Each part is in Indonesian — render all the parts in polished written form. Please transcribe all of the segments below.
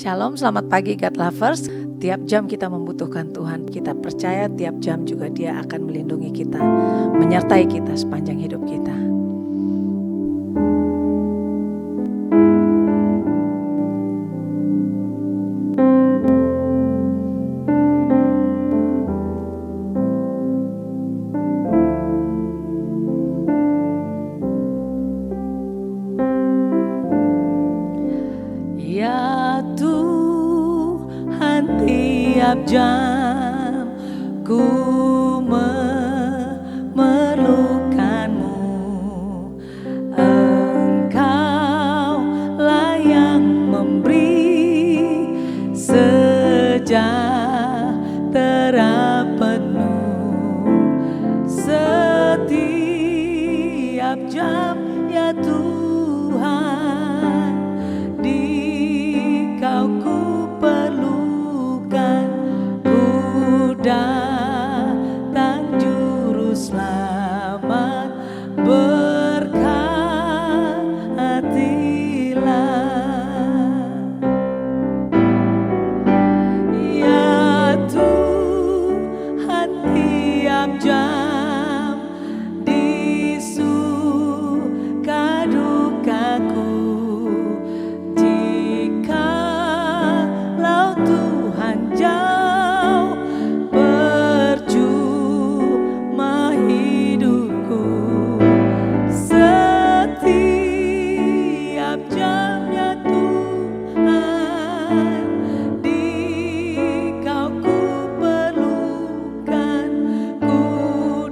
Shalom, selamat pagi God Lovers. Tiap jam kita membutuhkan Tuhan. Kita percaya tiap jam juga Dia akan melindungi kita, menyertai kita sepanjang hidup kita. Tiap jam ku memerlukanmu, Engkaulah yang memberi sejahtera penuh setiap jam, ya Tuhan, di Kau ku datang juru selamat, berkatilah. Ya Tuhan, tiap jam di suka dukaku, jikalau Tuhan jauh, setiap jam, ya Tuhan, di Kau ku perlukan, ku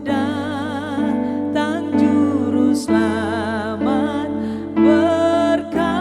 datang juru selamat, berkatilah.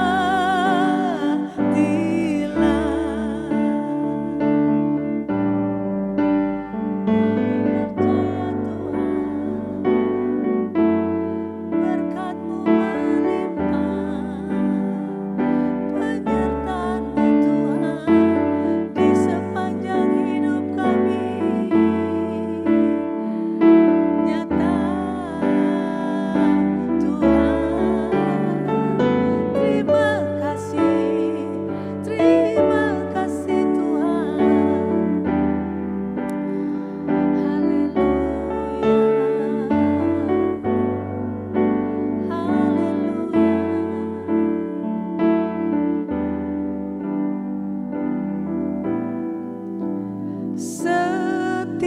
Setiap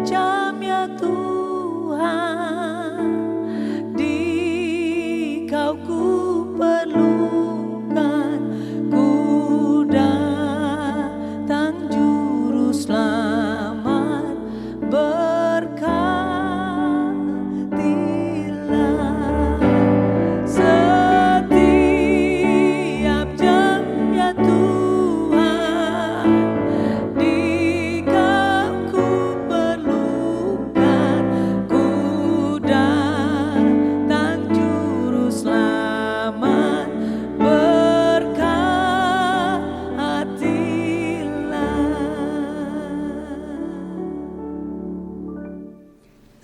jam, ya Tuhan,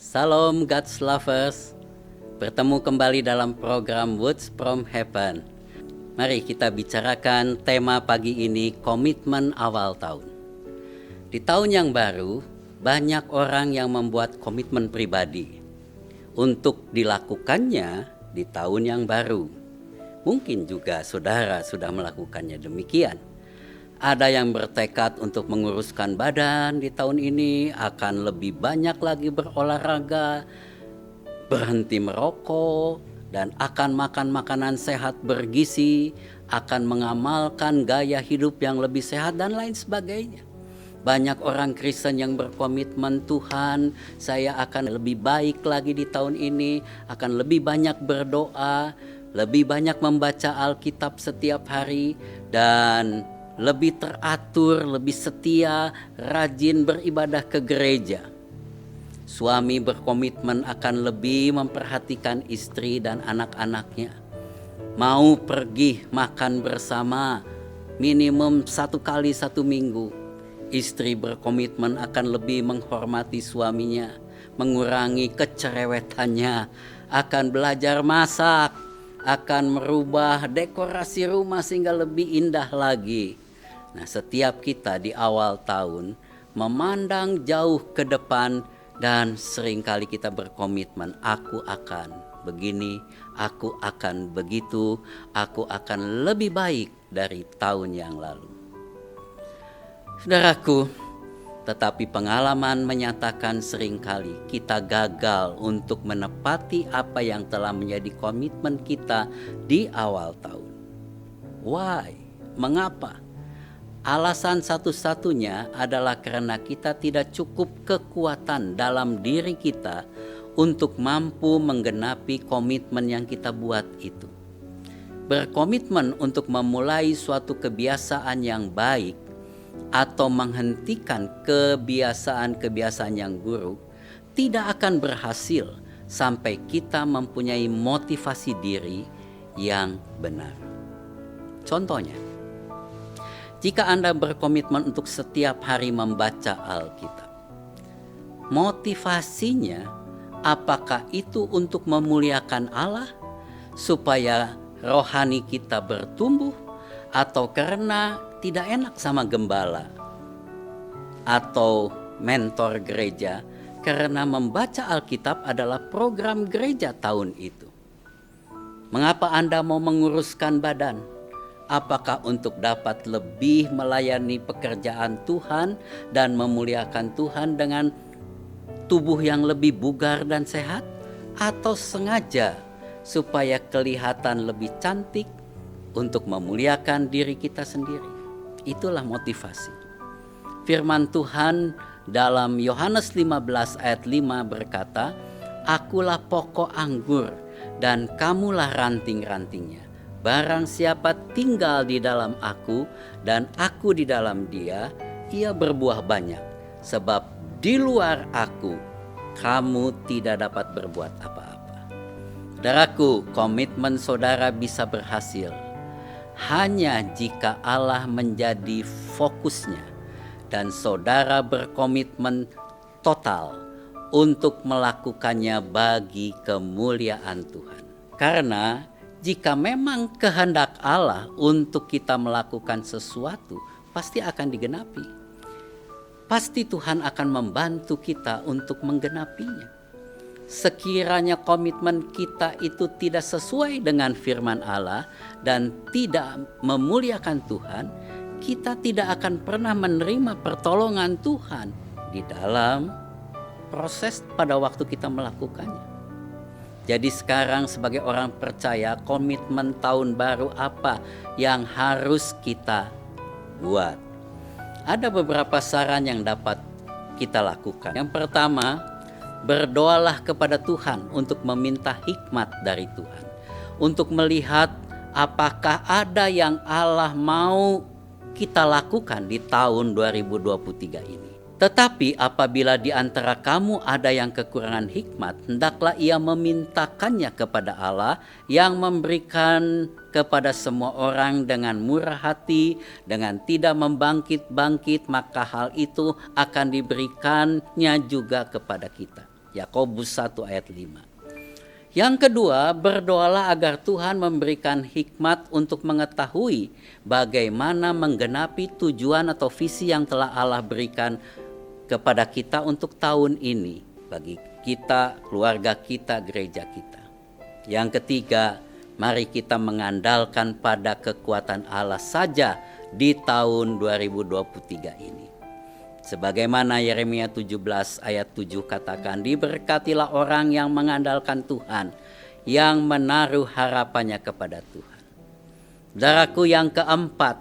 Salam God's Lovers, bertemu kembali dalam program Words from Heaven. Mari kita bicarakan tema pagi ini, komitmen awal tahun. Di tahun yang baru, banyak orang yang membuat komitmen pribadi untuk dilakukannya di tahun yang baru. Mungkin juga saudara sudah melakukannya demikian. Ada yang bertekad untuk menguruskan badan di tahun ini, akan lebih banyak lagi berolahraga, berhenti merokok, dan akan makan makanan sehat bergizi, akan mengamalkan gaya hidup yang lebih sehat dan lain sebagainya. Banyak orang Kristen yang berkomitmen, Tuhan, saya akan lebih baik lagi di tahun ini, akan lebih banyak berdoa, lebih banyak membaca Alkitab setiap hari, dan lebih teratur, lebih setia, rajin beribadah ke gereja. Suami berkomitmen akan lebih memperhatikan istri dan anak-anaknya. Mau pergi makan bersama minimum 1 kali 1 minggu. Istri berkomitmen akan lebih menghormati suaminya, mengurangi kecerewetannya, akan belajar masak, akan merubah dekorasi rumah sehingga lebih indah lagi. Nah, setiap kita di awal tahun memandang jauh ke depan dan seringkali kita berkomitmen, aku akan begini, aku akan begitu, aku akan lebih baik dari tahun yang lalu. Saudaraku, tetapi pengalaman menyatakan seringkali kita gagal untuk menepati apa yang telah menjadi komitmen kita di awal tahun. Why? Mengapa? Alasan satu-satunya adalah karena kita tidak cukup kekuatan dalam diri kita untuk mampu menggenapi komitmen yang kita buat itu. Berkomitmen untuk memulai suatu kebiasaan yang baik atau menghentikan kebiasaan-kebiasaan yang buruk tidak akan berhasil sampai kita mempunyai motivasi diri yang benar. Contohnya, jika Anda berkomitmen untuk setiap hari membaca Alkitab, motivasinya apakah itu untuk memuliakan Allah supaya rohani kita bertumbuh, atau karena tidak enak sama gembala atau mentor gereja karena membaca Alkitab adalah program gereja tahun itu? Mengapa Anda mau menguruskan badan? Apakah untuk dapat lebih melayani pekerjaan Tuhan dan memuliakan Tuhan dengan tubuh yang lebih bugar dan sehat? Atau sengaja supaya kelihatan lebih cantik untuk memuliakan diri kita sendiri? Itulah motivasi. Firman Tuhan dalam Yohanes 15 ayat 5 berkata, "Akulah pokok anggur dan kamulah ranting-rantingnya. Barang siapa tinggal di dalam aku dan aku di dalam dia, ia berbuah banyak. Sebab di luar aku, kamu tidak dapat berbuat apa-apa." Saudaraku, komitmen saudara bisa berhasil hanya jika Allah menjadi fokusnya dan saudara berkomitmen total untuk melakukannya bagi kemuliaan Tuhan. Karena jika memang kehendak Allah untuk kita melakukan sesuatu, pasti akan digenapi. Pasti Tuhan akan membantu kita untuk menggenapinya. Sekiranya komitmen kita itu tidak sesuai dengan firman Allah dan tidak memuliakan Tuhan, kita tidak akan pernah menerima pertolongan Tuhan di dalam proses pada waktu kita melakukannya. Jadi sekarang sebagai orang percaya, komitmen tahun baru apa yang harus kita buat? Ada beberapa saran yang dapat kita lakukan. Yang pertama, berdoalah kepada Tuhan untuk meminta hikmat dari Tuhan. Untuk melihat apakah ada yang Allah mau kita lakukan di tahun 2023 ini. Tetapi apabila di antara kamu ada yang kekurangan hikmat, hendaklah ia memintakannya kepada Allah yang memberikan kepada semua orang dengan murah hati, dengan tidak membangkit-bangkit, maka hal itu akan diberikannya juga kepada kita. Yakobus 1 ayat 5. Yang kedua, berdoalah agar Tuhan memberikan hikmat untuk mengetahui bagaimana menggenapi tujuan atau visi yang telah Allah berikan kepada kita untuk tahun ini, bagi kita, keluarga kita, gereja kita. Yang ketiga, mari kita mengandalkan pada kekuatan Allah saja di tahun 2023 ini. Sebagaimana Yeremia 17 ayat 7 katakan, diberkatilah orang yang mengandalkan Tuhan, yang menaruh harapannya kepada Tuhan. Saudaraku, yang keempat,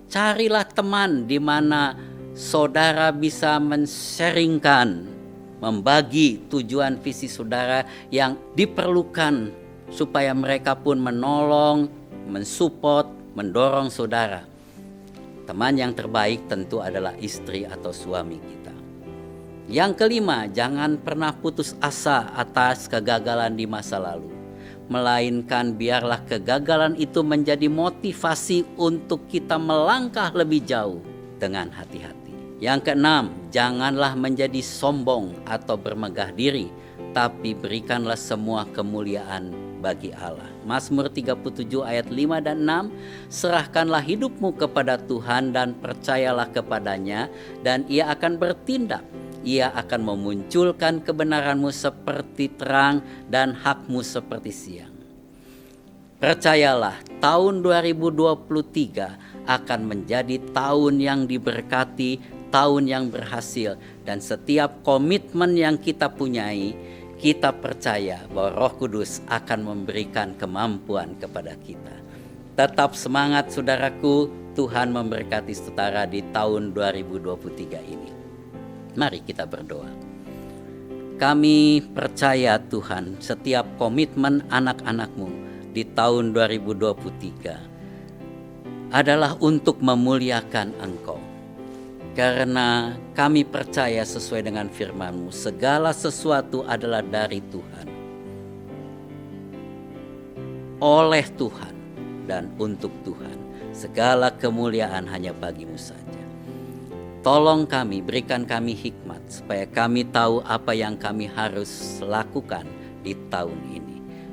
carilah teman di mana saudara bisa men-sharingkan, membagi tujuan visi saudara yang diperlukan supaya mereka pun menolong, mensupport, mendorong saudara. Teman yang terbaik tentu adalah istri atau suami kita. Yang kelima, jangan pernah putus asa atas kegagalan di masa lalu. Melainkan biarlah kegagalan itu menjadi motivasi untuk kita melangkah lebih jauh dengan hati-hati. Yang keenam, janganlah menjadi sombong atau bermegah diri, tapi berikanlah semua kemuliaan bagi Allah. Mazmur 37 ayat 5 dan 6, serahkanlah hidupmu kepada Tuhan dan percayalah kepadanya, dan Ia akan bertindak. Ia akan memunculkan kebenaranmu seperti terang dan hakmu seperti siang. Percayalah, tahun 2023 akan menjadi tahun yang diberkati, tahun yang berhasil, dan setiap komitmen yang kita punyai, kita percaya bahwa Roh Kudus akan memberikan kemampuan kepada kita. Tetap semangat saudaraku, Tuhan memberkati saudara di tahun 2023 ini. Mari kita berdoa. Kami percaya Tuhan, setiap komitmen anak-anak-Mu di tahun 2023 adalah untuk memuliakan Engkau. Karena kami percaya sesuai dengan firman-Mu, segala sesuatu adalah dari Tuhan, oleh Tuhan, dan untuk Tuhan. Segala kemuliaan hanya bagi-Mu saja. Tolong kami, berikan kami hikmat, supaya kami tahu apa yang kami harus lakukan di tahun ini.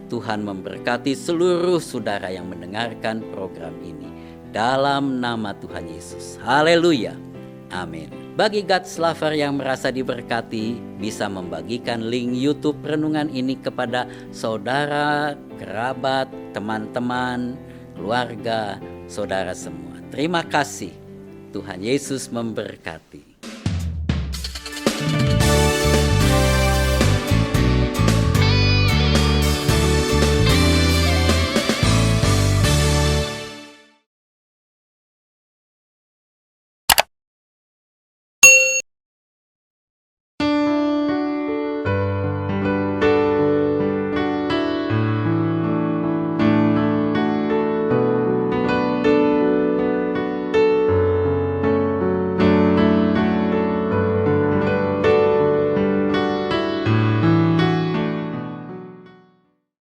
Tuhan memberkati seluruh saudara yang mendengarkan program ini. Dalam nama Tuhan Yesus. Haleluya. Amin. Bagi God's lover yang merasa diberkati, bisa membagikan link YouTube renungan ini kepada saudara, kerabat, teman-teman, keluarga, saudara semua. Terima kasih. Tuhan Yesus memberkati.